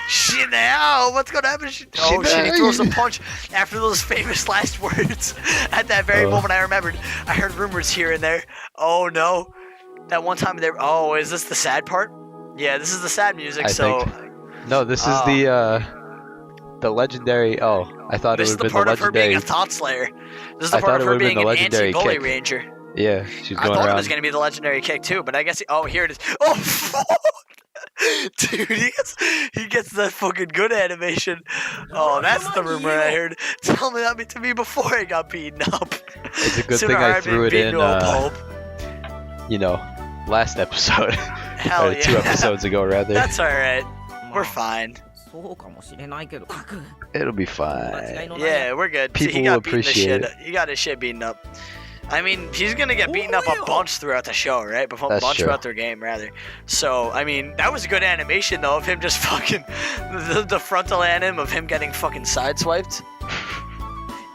Shinao! What's gonna happen? Oh shit, he throws a punch after those famous last words. At that very moment, I remembered. I heard rumors here and there. Oh no. That one time there. Oh, is this the sad part? Yeah, this is the sad music, No, this is the legendary. Oh, I thought it would have been the legendary. This is the part of her being a Thought Slayer. This is the part of her being an anti-bully ranger. Yeah, she's going I thought around. it was gonna be the legendary kick too, but I guess. Oh, here it is. Oh, fuck! Dude, he gets that fucking good animation. Oh, that's the rumor I heard. Tell me that to me before I got beaten up. It's a good thing I threw it in. Last episode. Hell yeah. 2 episodes ago, rather. That's alright. We're fine. It'll be fine. Yeah, we're good. People will appreciate it. He got his shit beaten up. I mean, he's gonna get beaten up a bunch throughout the show, right? That's bunch true. throughout their game, rather. So, I mean, that was a good animation, though, of him just fucking... the frontal anim of him getting fucking sideswiped.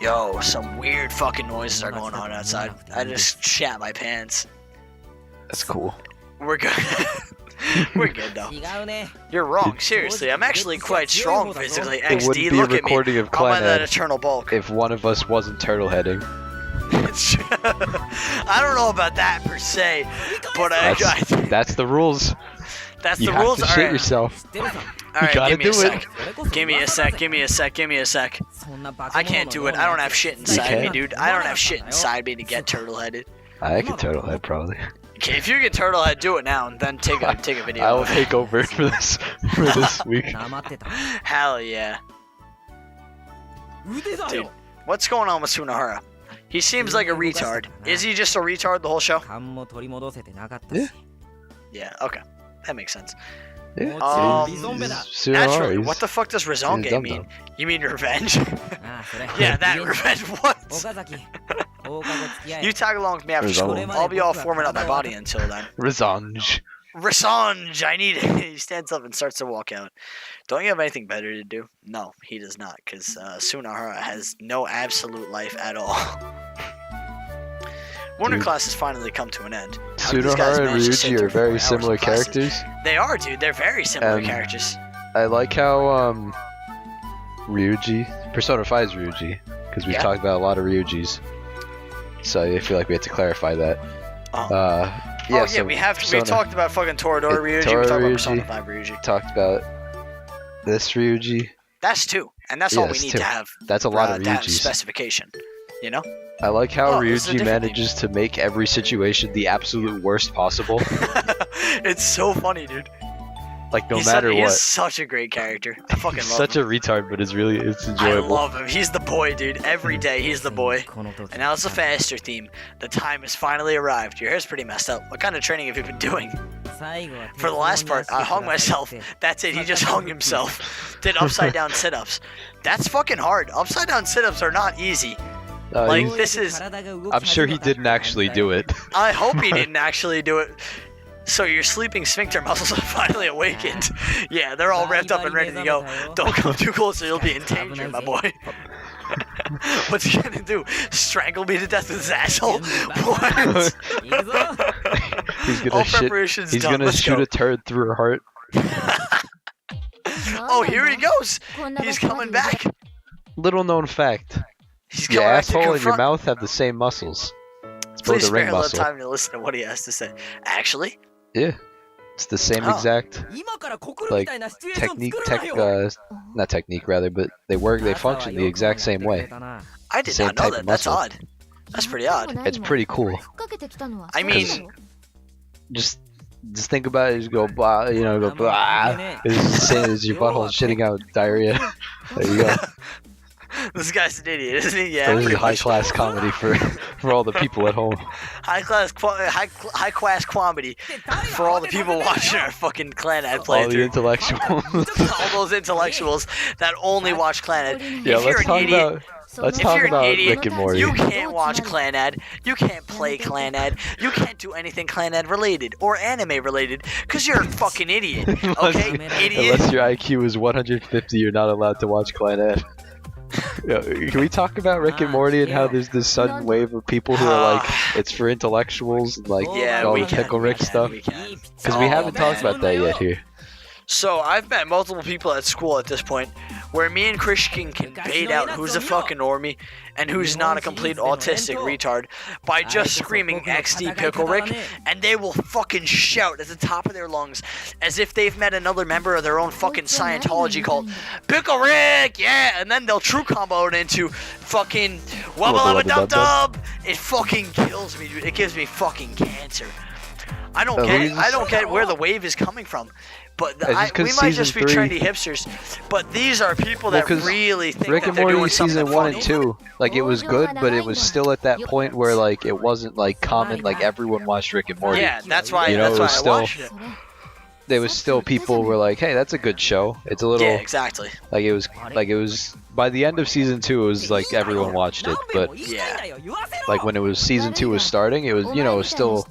Yo, some weird fucking noises are going on outside. I just shat my pants. That's cool. We're good. We're good, though. You're wrong, seriously. I'm actually quite strong physically. XD, look at me. I'm on that eternal bulk. If one of us wasn't turtle-heading. I don't know about that per se, but that's the rules. That's you the rules. You have to shit yourself. Alright, give me a sec. Give me a sec. Give me a sec. Give me a sec. I can't do it. I don't have shit inside me, dude. I don't have shit inside me to get turtle-headed. I can turtle-head probably. Okay, if you get turtle-head, do it now, and then take a video. I will take over for this week. Hell yeah. Dude, what's going on with Sunohara? He seems like a retard. Is he just a retard the whole show? Yeah. Yeah, okay. That makes sense. Yeah. Naturally, what the fuck does Rezonge mean? You mean revenge? Yeah, that revenge. What? You tag along with me after school. I'll be all forming up my body until then. Rezonge. Rezonge, I need it. He stands up and starts to walk out. Don't you have anything better to do? No, he does not, because Sunohara has no absolute life at all. Wonder class has finally come to an end. Sunohara and Ryuji are very similar characters. They are, dude. They're very similar characters. I like how Ryuji, Persona 5's Ryuji, because we've talked about a lot of Ryujis. So I feel like we have to clarify that. Yeah, we talked about fucking Toradora Ryuji, we talked about Persona 5 Ryuji. Talked about this Ryuji. That's 2, and that's all we need to have. That's a lot of that Ryujis. Specification, you know? I like how Ryuji manages to make every situation the absolute worst possible. It's so funny, dude. Like, no matter what. He's such a great character. I fucking love him. Such a retard, but it's enjoyable. I love him. He's the boy, dude. Every day, he's the boy. And now it's the faster theme. The time has finally arrived. Your hair's pretty messed up. What kind of training have you been doing? For the last part, I hung myself. That's it. He just hung himself. Did upside-down sit-ups. That's fucking hard. Upside-down sit-ups are not easy. This is... I'm sure he didn't actually do it. I hope he didn't actually do it. So your sleeping sphincter muscles are finally awakened. Yeah, they're all revved up and ready to go. Don't come too close or you'll be in danger, my boy. What's he gonna do? Strangle me to death with his asshole? What? He's gonna shoot a turd through her heart. Oh, here he goes! He's coming back! Little known fact. He's your asshole and your mouth have the same muscles. It's both Please a ring spare a little muscle. time to listen to what he has to say. Actually? Yeah. It's the same exact not technique rather, but they function the exact same way. I did not know that. That's odd. That's pretty odd. It's pretty cool. I mean, just think about it. Just go blah, go blah. It's the same as your butthole shitting out diarrhea. There you go. This guy's an idiot, isn't he? Yeah. This is high class comedy for all the people at home. High class comedy for all the people watching our fucking Clannad playthrough. All the intellectuals. All those intellectuals that only watch Clannad. Yeah, let's talk about Rick and Morty. You can't watch Clannad. You can't play Clannad. You can't do anything Clannad related or anime related because you're a fucking idiot. Okay, idiot. Unless your IQ is 150, you're not allowed to watch Clannad. Can we talk about Rick and Morty and how there's this sudden wave of people who are like, it's for intellectuals and like all the Pickle Rick stuff? Because we haven't talked about that yet here. So I've met multiple people at school at this point where me and Christian can bait out who's a fucking normie and who's not a complete autistic retard by just screaming XD Pickle Rick, and they will fucking shout at the top of their lungs as if they've met another member of their own fucking Scientology cult. Pickle Rick, yeah, and then they'll true combo it into fucking wubba lubba dub dub. It fucking kills me, dude. It gives me fucking cancer. I don't get where the wave is coming from. But we might just be trendy hipsters, but these are people that really think Rick that and they're Morty doing something season 1 funny. and 2, like it was good, but it was still at that point where like it wasn't like common, like everyone watched Rick and Morty. Yeah, that's why. You know, That's why I watched it. There was still people were like, hey, that's a good show. It's a little Yeah, exactly. like it was by the end of season 2, it was like everyone watched it, but Yeah. like when it was season 2 was starting, it was, you know, it was still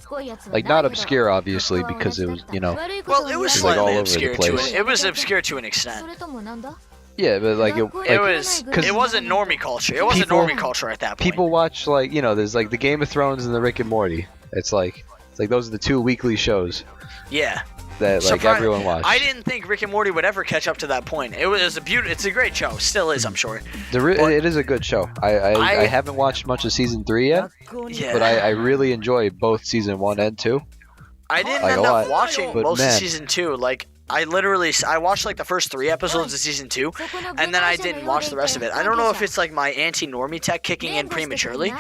like not obscure obviously because it was, you know, Well, it was It's, like, all slightly over the obscure to place. it. It was obscure to an extent. yeah, but like It wasn't normie culture. It wasn't people- normie culture at that point. people watch like, you know, there's like the Game of Thrones and the Rick and Morty. It's like those are the 2 weekly shows Yeah. that like everyone watched. I didn't think Rick and Morty would ever catch up to that point. It's a great show. Still is, I'm sure. It is a good show. I haven't watched much of season 3 yet, Yeah. but I really enjoy both season 1 and 2. I didn't like, end a up lot. watching But most of man. season 2. Like, I watched like the first 3 episodes of season 2, and then I didn't watch the rest of it. I don't know if it's like my anti-normie tech kicking in prematurely,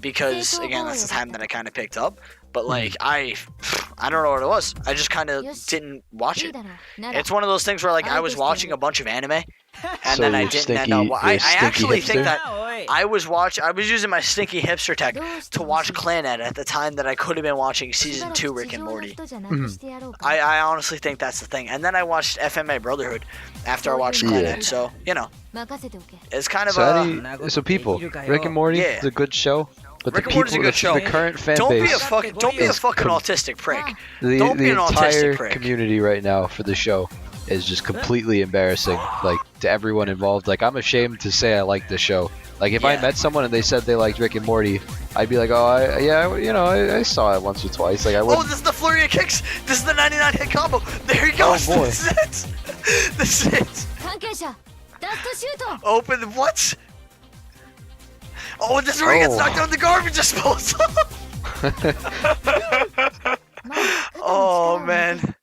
because again, that's the time that I kind of picked up. But like, I don't know what it was. I just kind of didn't watch it. It's one of those things where like I was watching a bunch of anime, and So then I you're didn't end stinky- up. you're I a stinky actually think hipster? that I was using my stinky hipster tech to watch Clannad at the time that I could have been watching season 2 Rick and Morty. I honestly think that's the thing. And then I watched FMA Brotherhood after I watched Clannad. So you know, it's kind of So people, Rick and Morty Yeah. is a good show, but Rick the and Morty's a people, good show. the current fan don't be base, a fucking is autistic prick. the don't be an autistic entire prick. community right now for the show is just completely embarrassing, like to everyone involved. Like I'm ashamed to say I like the show. Like if I Yeah. met someone and they said they liked Rick and Morty, I'd be like, oh, I saw it once or twice. Like I Oh, wouldn't. this is the flurry of kicks. This is the 99 hit combo. There he goes. Oh, boy. This is it. This is it. Open the what? Oh, this is where he gets Oh. knocked down the garbage disposal. Oh man,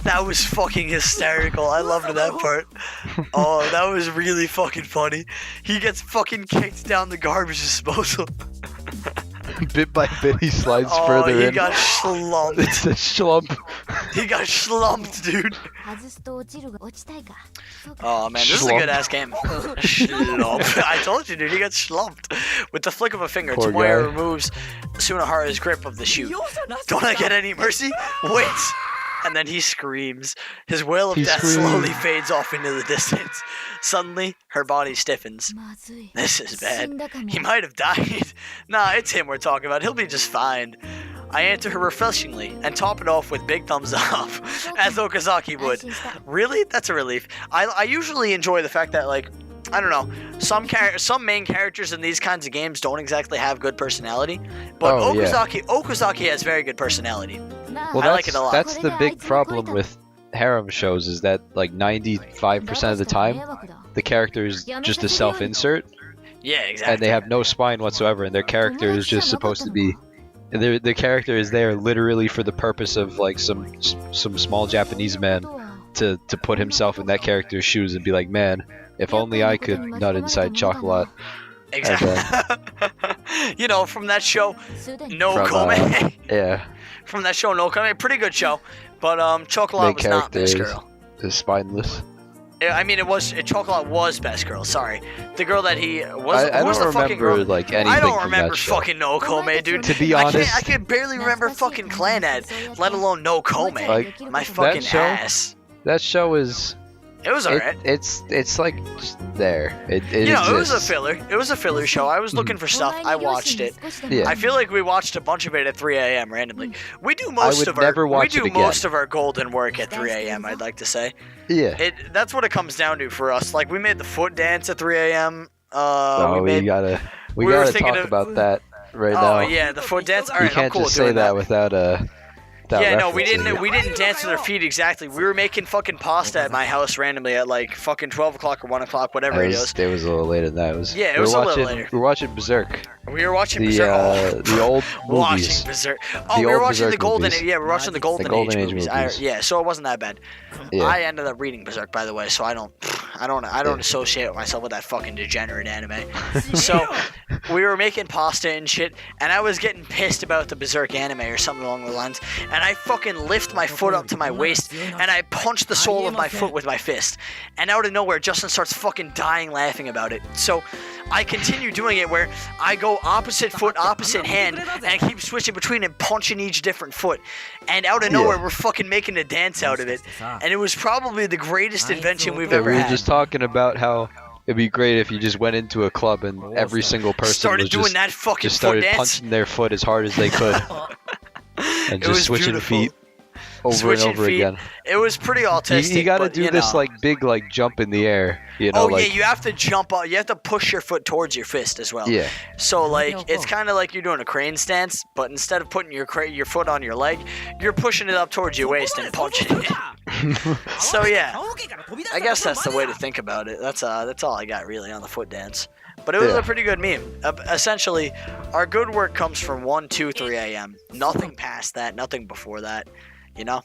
that was fucking hysterical. I loved that part. Oh, that was really fucking funny. He gets fucking kicked down the garbage disposal. Bit by bit, he slides Oh, further he in. got slumped. It's a schlump. He got slumped, dude. Oh man, this is a Schlump. good ass game. Schlump. I told you, dude, he got slumped. With the flick of a finger, Poor Tomoyo guy. removes Sunohara's grip of the chute. Don't I get any mercy? Wait! And then he screams. His wail of He death screams. slowly fades off into the distance. Suddenly, her body stiffens. This is bad. He might have died. Nah, it's him we're talking about. He'll be just fine. I answer her refreshingly and top it off with big thumbs up, as Okazaki would. Really? That's a relief. I usually enjoy the fact that, like, I don't know, some main characters in these kinds of games don't exactly have good personality, but Oh, yeah. Okazaki has very good personality. Well, I like it a lot. That's the big problem with harem shows is that like 95% of the time the character is just a self-insert Yeah, exactly. and they have no spine whatsoever, and their character is just supposed to be. Their character is there literally for the purpose of like some small Japanese man to put himself in that character's shoes and be like, man, if only I could nut inside chocolate. Exactly. You know, from that show, No From, Kome. Yeah, From that show, No Kome. Pretty good show. But Chocolat main was not character Best is, Girl. is spineless. I mean, Chocolat was Best Girl. Sorry, the girl that he was. I who was don't the fucking remember girl? like anything I don't from remember that show. fucking No Kome, dude. To be I honest, can barely remember fucking Clannad, let alone No Kome. Like, My fucking show- ass. that show is It was alright. it's like just there. It You know, it was a exists. filler. It was a filler show. I was looking for stuff. I watched it. Yeah. I feel like we watched a bunch of it at 3 a.m. randomly. We do I most would of our never watch we do it again. most of our golden work at 3 a.m. I'd like to say. Yeah. That's what it comes down to for us. Like we made the foot dance at 3 a.m. No, we gotta we were gotta thinking talk of- about that right now. Oh yeah, the foot dance. All You right, I'm can't cool just doing say that without without Yeah, no, we referencing didn't. it. We didn't dance to their feet exactly. We were making fucking pasta at my house randomly at like fucking 12 o'clock or 1 o'clock, whatever it is. It was a little later than that. It was, Yeah, it was a little later. We were watching Berserk. We were watching The Berserk. the old Watching movies. Berserk. Oh, The we were old watching the Berserk golden. movies. Yeah, we were watching the golden, Golden Age Age movies. movies. Yeah, so it wasn't that bad. Yeah. I ended up reading Berserk, by the way, so I don't associate myself with that fucking degenerate anime. So we were making pasta and shit, and I was getting pissed about the Berserk anime or something along the lines, and I fucking lift my foot up to my waist, and I punch the sole of my foot with my fist, and out of nowhere, Justin starts fucking dying laughing about it. So I continue doing it where I go opposite foot, opposite hand, and I keep switching between and punching each different foot. And out of nowhere, we're fucking making a dance out of it. And it was probably the greatest invention we've ever We were had. just talking about how it'd be great if you just went into a club and every single person Started was doing just, that fucking just foot started dance. punching their foot as hard as they could. And It just was switching beautiful. feet over Switching and over feet. again. It was pretty autistic. You gotta but, do you this know. like big like jump in the air. You know, Oh like yeah, you have to jump up. You have to push your foot towards your fist as well. yeah. So like it's kind of like you're doing a crane stance, but instead of putting your foot on your leg, you're pushing it up towards your waist and punching it. So yeah, I guess that's the way to think about it. That's all I got really on the foot dance. But it was Yeah. a pretty good meme. Essentially, our good work comes from 1, 2, 3 a.m. Nothing past that. Nothing before that. You know.